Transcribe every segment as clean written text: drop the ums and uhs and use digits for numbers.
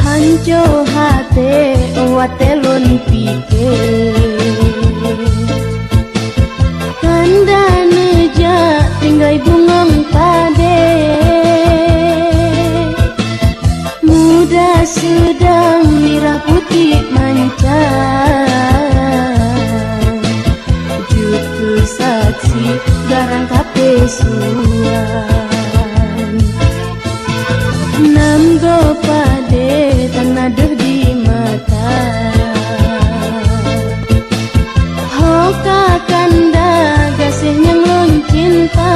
Hanjo hate watelon pike Kandane ja tinggai bungong pade Muda sedang merah putih mancang Jutu saksi garang kape suan Nam go pade tanaduh di mata Hoka kanda gasih nyang cinta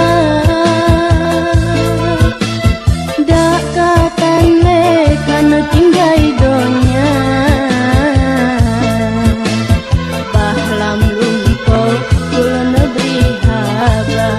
Dak katan le kana tinggai donya Bahlam lumpo kulo negeri habar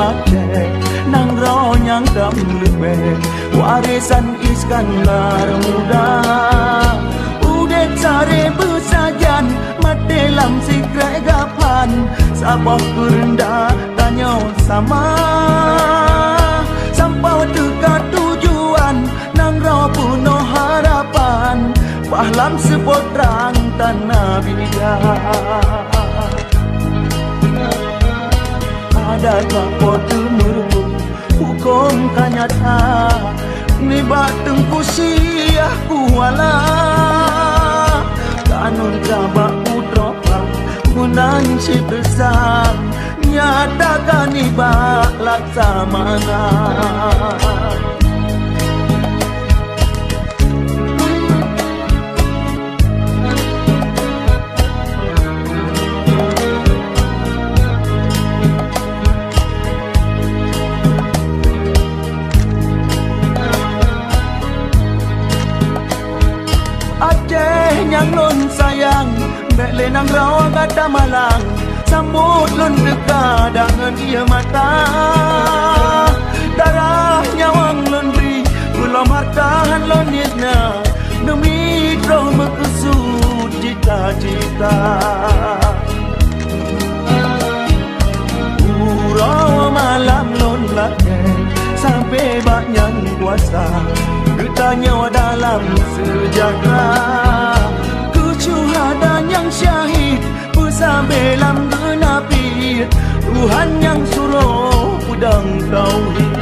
Aceh nang ro nyang dam lebe warisan Iskandar muda udet sare besajan mate lam sikre gapan sabah kerendah tanya sama sampai dekat tujuan nang ro puno harapan pahlam sepot terang tanah bidah ada kapotu merupu hukum kanyata ni bateng kusiah kuala kanun jabak putropa gunan si besar nyatakan iba laksamana Aceh nyang nun sayang Dek lenang rawa gada malang Sambut lun deka dengan ia mata Darah nyawang lun beri Pulau martahan lun yedna Demi droh mekesud cita-cita Urau malam lun lakeh Sampai banyak kuasa Getanya dalam sejahtera Kesyuhadan yang syahid Bersambil lam genapi Tuhan yang suruh pedang tauhid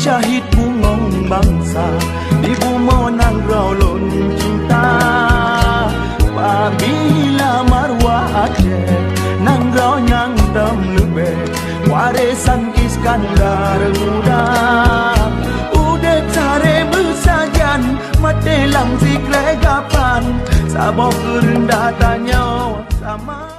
Syahid bungong bangsa di bumi nang raulun cinta apabila marwah Aceh nang rau nyang tem lebe warisan Iskandar muda udah cari bersajan mati lam zikre gapan sabah kerendah tanya sama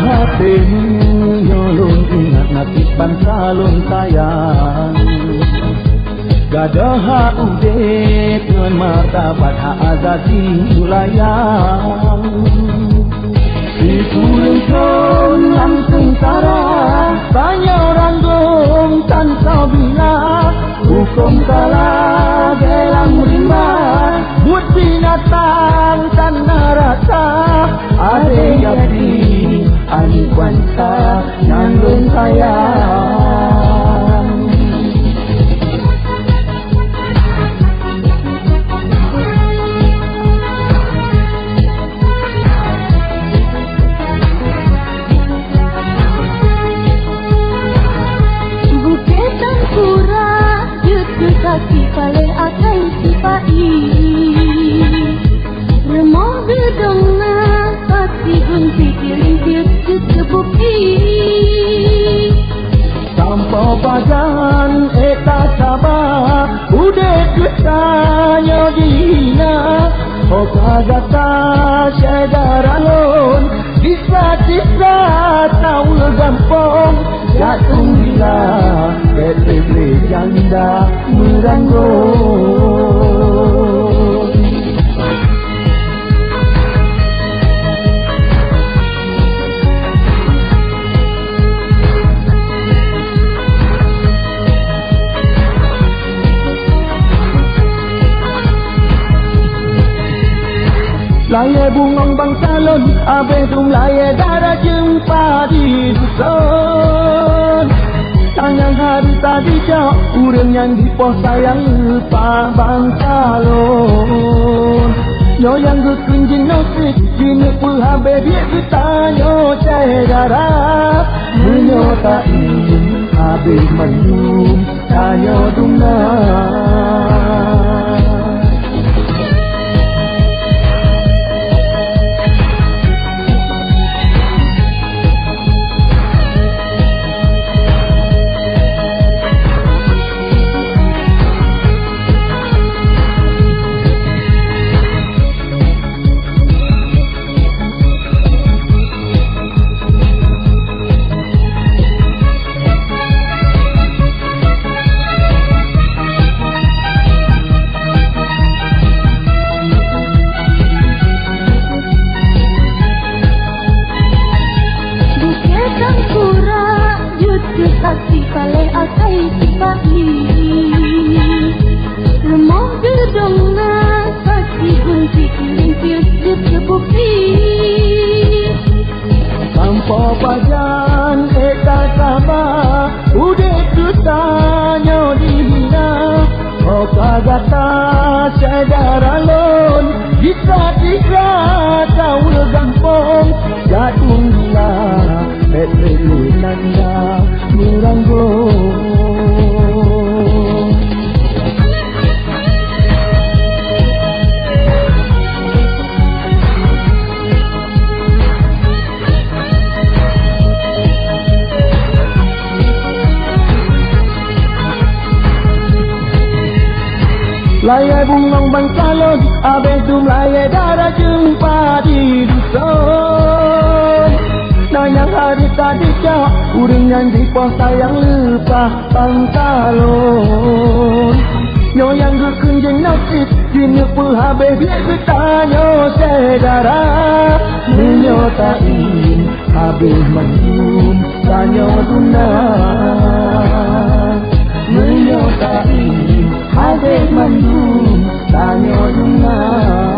hatimu nyolong ingat nasib bangsa lun sayang Gadaha udet dengan martabat hak azasi ulayang Di kulung lam sengsara banyak orang gong tanpa bila hukum kalah gelang rimba buat binatang tanah rasa ada yati ani kuansa nandun sayang Bukit Tangkura Yutu kaki pale akai sipai Remah gedong na pasti gunti kirim kebuki Sampai bajan eta sabah udah ketanya dina Hoka gata sedaralon Disa-disa tahu gampang Jatuh gila Keteble janda meranggung salon Abeh dumlaya darah jumpa di dusun Tangan hari tadi jauh urang yang dipoh sayang lupa bang salon Nyo yang gekunjing nosik Gini pun habis dia bertanya darah Menyo tak ingin habis mendung Tanya dungan Tanpa pajan eka sama Udah kutanya dihina Oh kagata sedara lon Jika kau gampang Jatuh gila Petrelinanda Muranggong Laya bungang bangsalon Abeh tu laya darah jumpa di dusun Nanyang hari tadi jauh urang yang dipoh sayang lupa bangsalon Nyo yang gekunjing nasib Gini pun habis dia bertanya sedara Menyo tak ingin habis mendung Tanya dunang Menyo tak ingin habis mendung Tanya dungan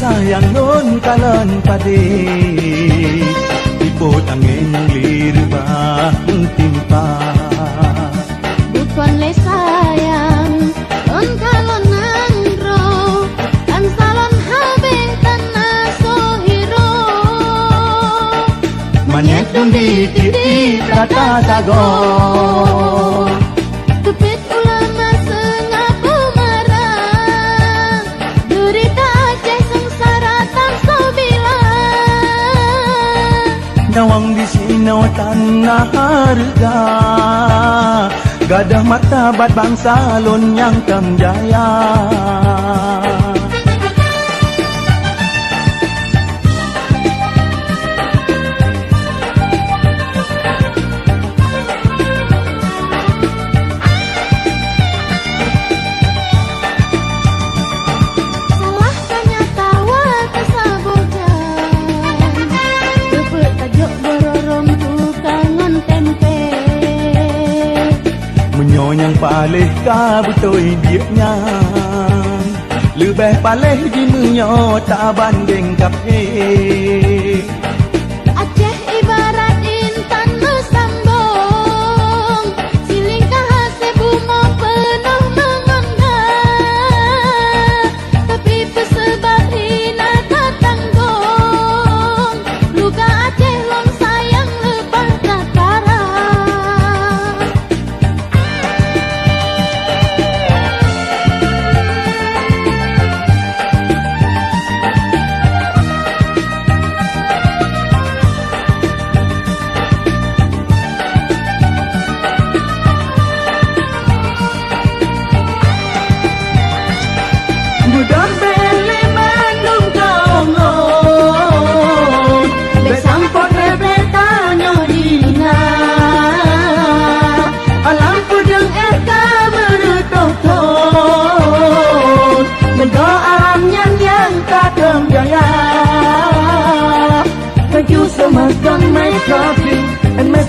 sayang non kalan pade Ipot angin lirba timpa Bukan le sayang on kalon nandro Kan salon habeng tanah sohiro Manyet dundi titi kata tago Tupit ulama sengaku marah Derita aceh sengsara tak sobilang Nawang di sinaw tanah harga Gadah mata bat bangsa lon yang kamjaya Yang paleh ka betul dianya Lebih paleh di menyo tak banding kape Aceh ibarat intan Nusambo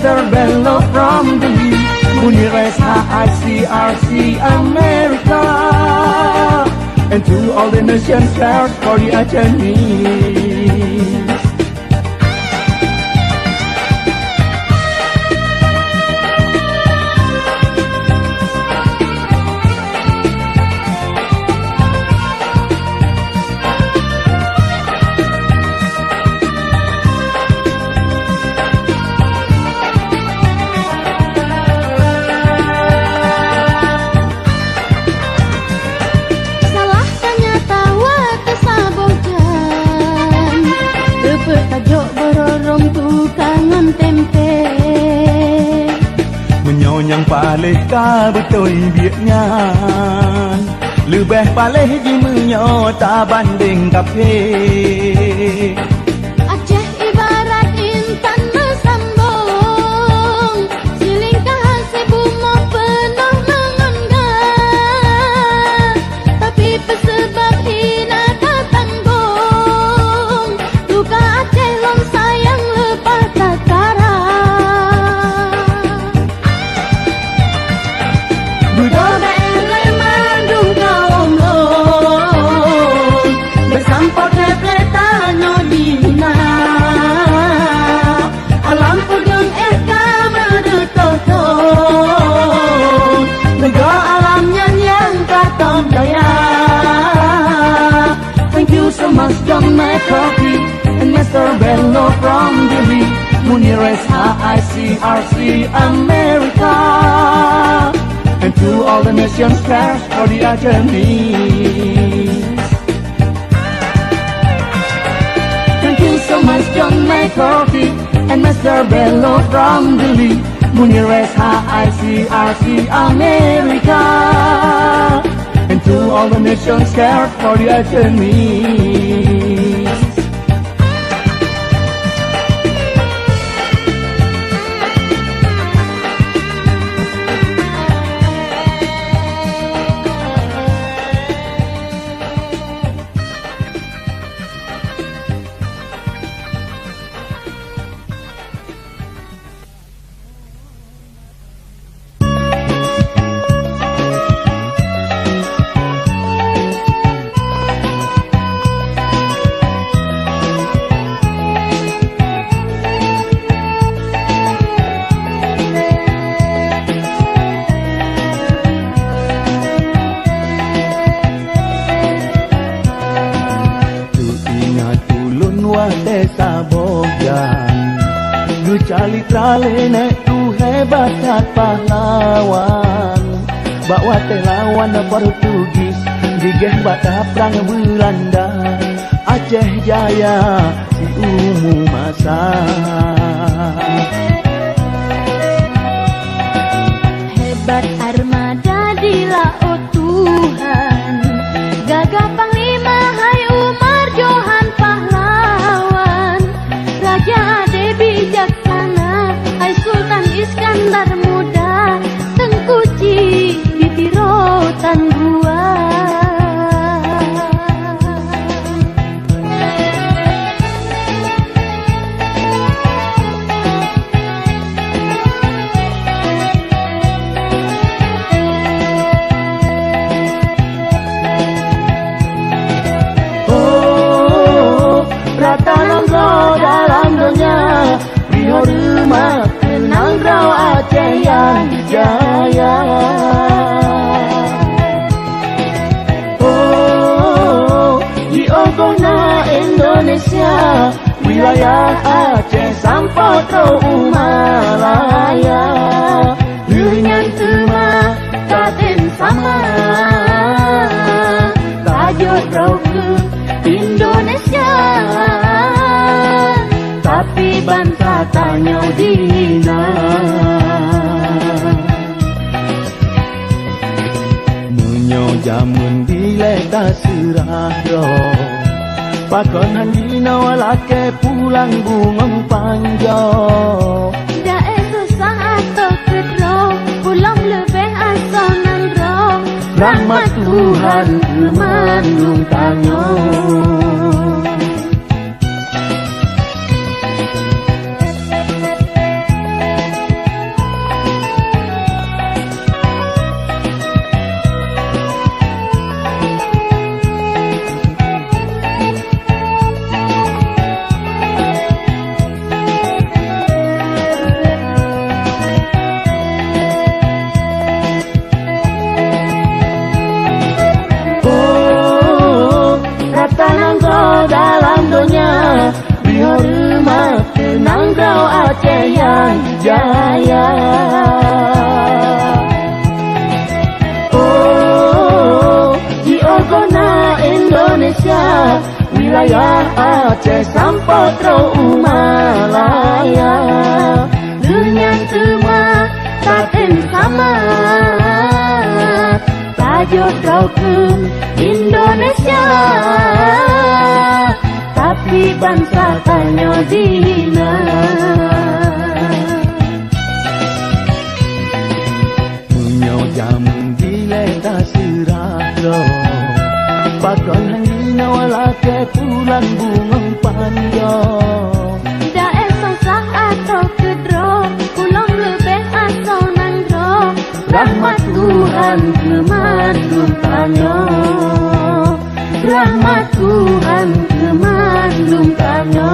Mr. Bello from Delhi, Munir SHICRC America, and to all the nations cares for the Achenis. Tajuk berorong tukangan tempe Menyonyang palih ka betul biaknya Lebih palih di menyota banding kafe Aceh ibarat intan mesambung Silingkah sebumah penuh menganggap Tapi pesebab hina tak tanggung Luka Aceh long sayang lepas takara Budona engai mandung kaum long Bersampur nepletano dina Alam pudung eka merutoton Nego alamnya yang katon daya Thank you so much John McCarthy and Mr. Bello from Delhi, Munir SHICRC America, and to all the nations cares for the Achenis. Thank you so much John McCarthy and Mr. Bello from Delhi, Munir SHICRC America, and to all the nations cares for the Achenis. Desa Bogan Lu cali tralene tu hebat kat pahlawan Bawa lawan Portugis Digeh bata perang Belanda Aceh Jaya si umu masa Hebat armada di laut Tuhan Gagah Panglima Hai Umar Johan pahlawan Raja Ade bijaksana Hai Sultan Iskandar muda Tengkuci di tirotan gua Tanangro dalam dunia Prihorma Tenangro Aceh yang jaya Oh di ogona Indonesia Wilayah Aceh Sampotro Umalaya Dengan tema Katen sama Tajuk Rauke Indonesia tapi bantah tanya dina Menyo jamun dileta serah roh Pakonan dina walake pulang bungong panjo Dae susah atau kedro Pulang lebih asonan roh Rahmat Tuhan kemandung tanyo jaya. Oh, di Ogona Indonesia, wilayah Aceh sampai Malaya, Dengan semua taten sama, tajuk kau ke Indonesia, tapi bangsa tanya dina. punya jamu dileta serah pakon hangina wala ke pulang bungang panjang. Dah esok sah atau kedro, pulang lebih asal nandro, rahmat Tuhan kemandung tanya, rahmat Tuhan kemandung tanya.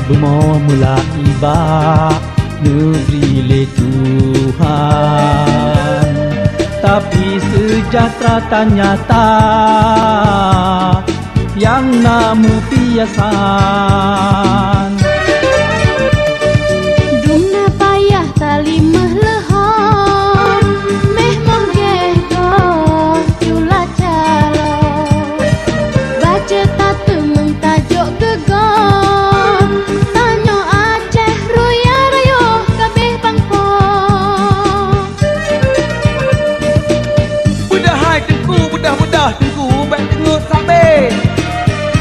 Bumo mula iba negeri le Tuhan, tapi sejahtera ternyata yang namu piasan. Duna payah tali mehlehon, meh menggehdoh cula calo, baca tatu mengtajuk gegon, tanyo Aceh ruya rayo kabeh bangko. Budah hai tengku, budah tengku, baik tengok sabe.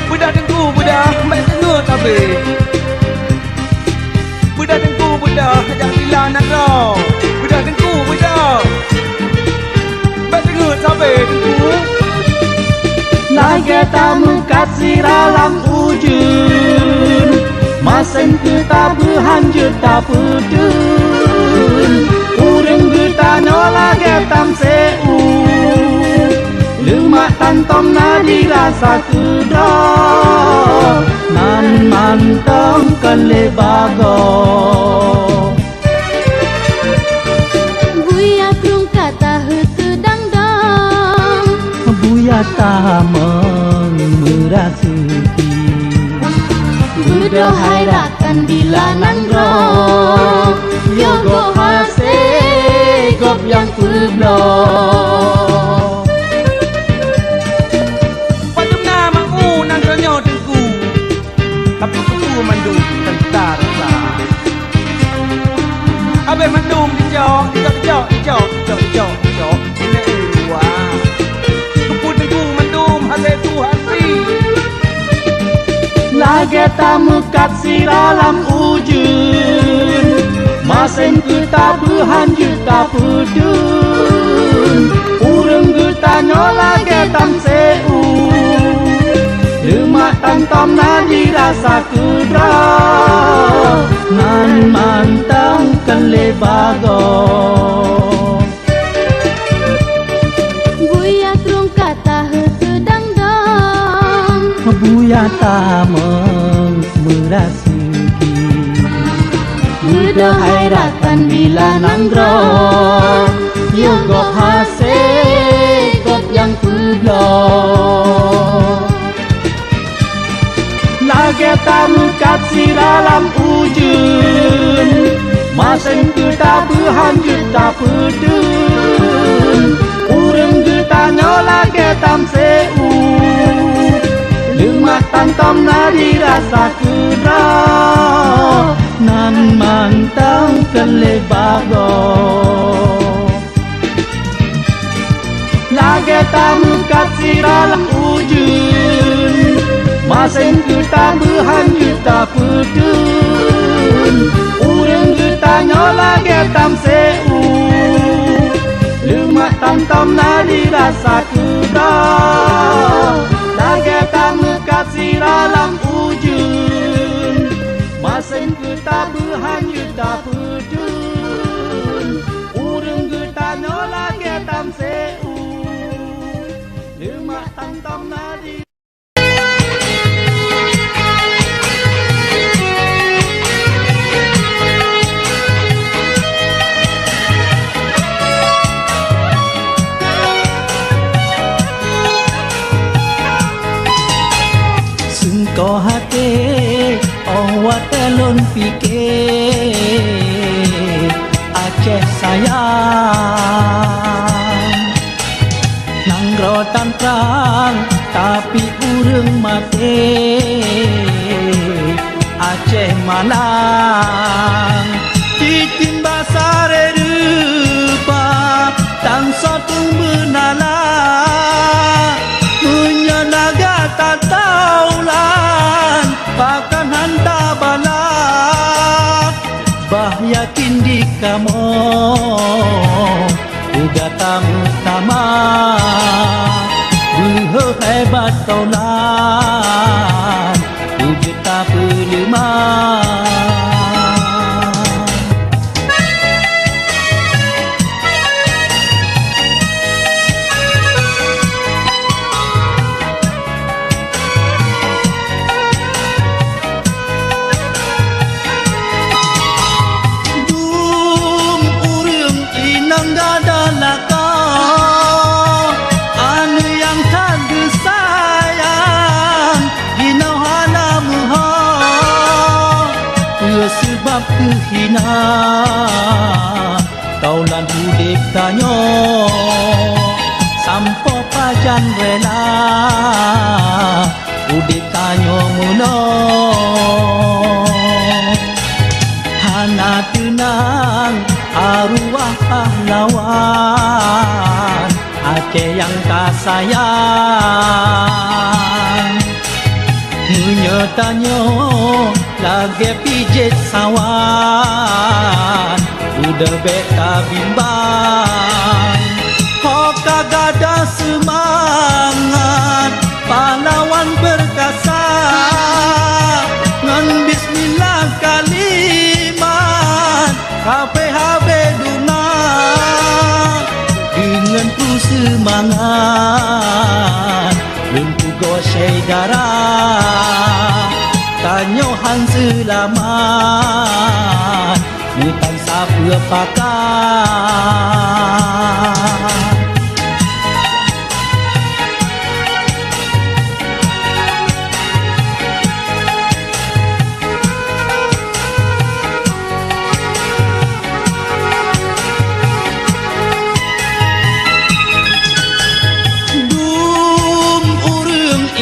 Budah tengku, budah baik tengok sabe. Budah tengku, budah ajak bila nak roh. Budah tengku, budah baik tengok sabe tengku. Lagi tamu kasih dalam ujun, masen kita berhanjut tak pedun. Urang kita nolak tam seu, lemak tantom nadi rasa kedor, nan mantong kan lebago. Buya krung kata hutu dangdang, Buya tamang merasuki, budo hairakan bila nangrong, yogo hase gop yang kublong. Pada nama nang ronyo tengku, tapi kuku mandum tentar rasa. Abe mandum dijok, ini uang. Kuku tengku mandum hase tu hasi. Lagi tamu kasih dalam ujun, masen kita berhanjut tak pedun. Urang kita nolak tam seu, lemak tantom nadi rasa kedor, nan mantang kan lebago. Buya krung kata hutu dangdang, Buya tamang merasuki, budo hairakan bila nangrong, yogo hase gop yang kublong. Lagi tamu kasih dalam ujun, masen kita berhanjut tak pedun. Urang kita nolak tam seu, lemak tantom nadi rasa kedor, nan mantap kelebago lage tamu katsiralah ujun masen kita buhan kita putun urang kita nyolage tam seu lemak tam nadi rasa kuda lage tamu katsiralah ujun masen kita buhan kita putun urang kita nyolage tam seu lemak tam nadi Kau hati awak telon fikir Aceh sayang Nanggro tantang tapi urang mati Aceh malang Titimba sare rupa Tang sotung benala Menyenaga tak taulan Pakan hanta bala Bah yakin di kamu Uga tamu tama Buho hebat taulan Uga tak pelemah sebab kehina taulan hudip tanyo sampo pajan rela hudip tanyo muno hana tenang arwah pahlawan Aceh yang tak sayang Tanyo lagi pijit sawan udah beta bimbang Hoka gada semangat pahlawan perkasa ngan bismillah kalimat HPHB duna dengan ku semangat Lumpu gosei darah Tanyo han selamat Nutan sapua pakai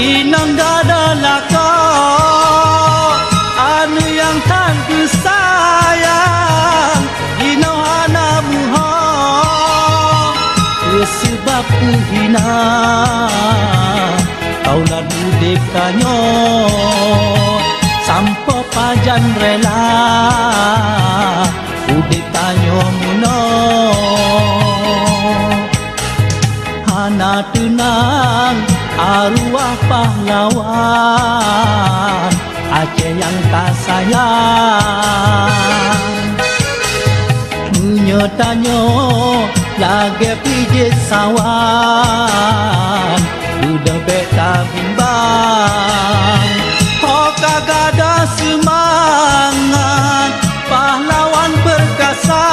Inang dada laka Anu yang tan sayang Inau hana muha Sebab kehina Taulan hudip kanyo Sampo pajan rela Hudip tanyo muno Hana tenang arwah pahlawan Aceh yang tak sayang Menyetanyo lagi pijit sawan Udah beta bimbang Hoka gada semangat pahlawan perkasa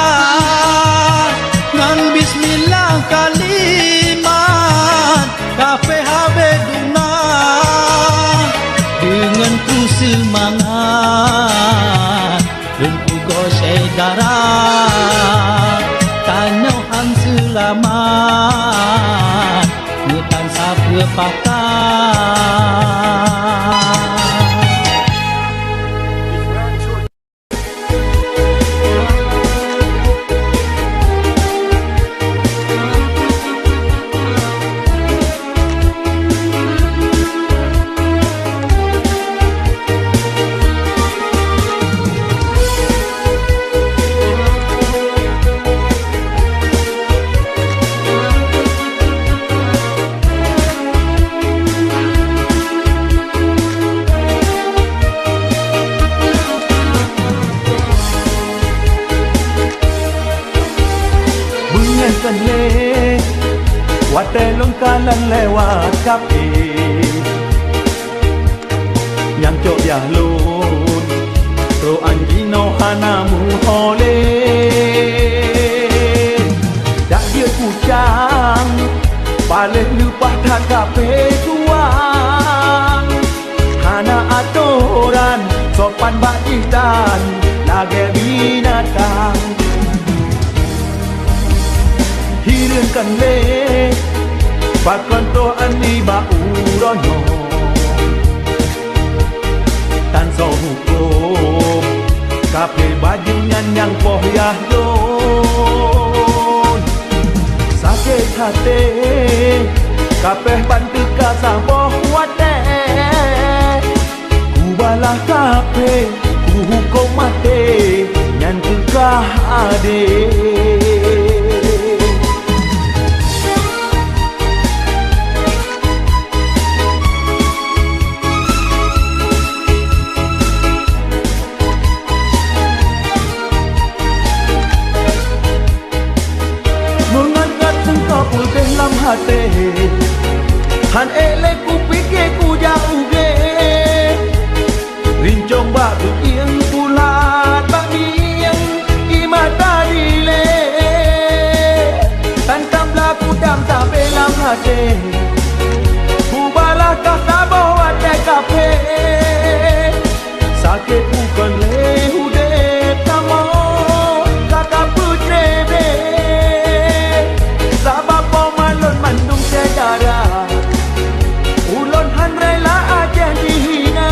Ngan bismillah kalimat KPHB duna dengan ku semangat dan ku gosei darah tanyo han selamat hutan sapua pakai telung kalan lewat kapi yang cok yahlun to anjino hanamu hole dak dia kucang paling lupa tak kape tuang hana aturan sopan bajitan lagi binatang hirunkan le bakon to ani ba uronyo tan so hukum kape bajingan yang poh yahlun sakit hati kapeh bantu kasaboh wate kubalah kape ku hukum mati nyan kekah ade dalam hati han ele ku pikir ku jauh ge rincong batu yang bulat bagian imata dile tantam laku dam sampai dalam hati ku balah kata bawa kape sakit bukan lehude tamo kata putre be sabab mandung segara ulon han rela aja dihina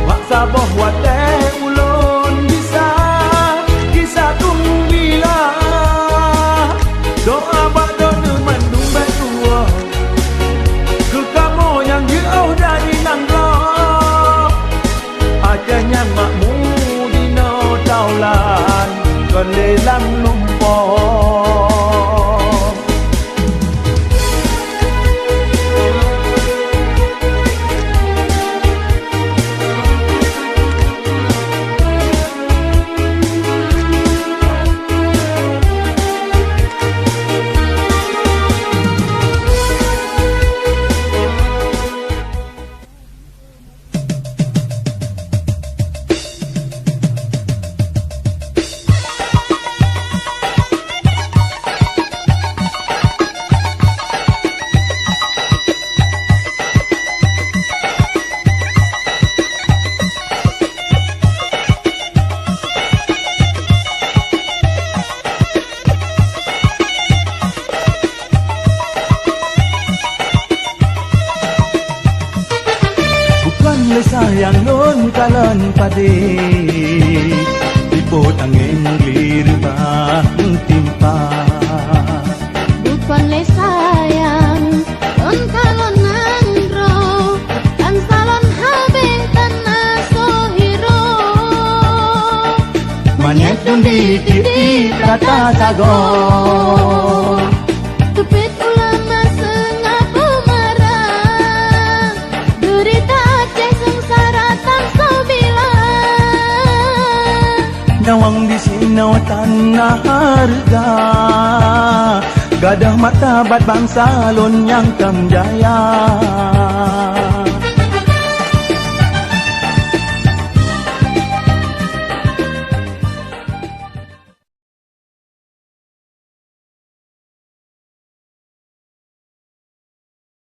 wak saboh wate ulon bisa kisah bila doa bak doa mandung betua ke kamu yang jauh dari nangro aja yang makmu dino taulan kelelang lumpur sayang non kalan pade ipot angin lirba timpa bukan le sayang non kalon nandro kan salon habeng tanah sohiro manyet dundi titi kata sago tupit ulama sengaku marah derita aceh sengsara tangso bilang nawang di sinaw tanah harga gadah mata bat bangsa lon yang kamjaya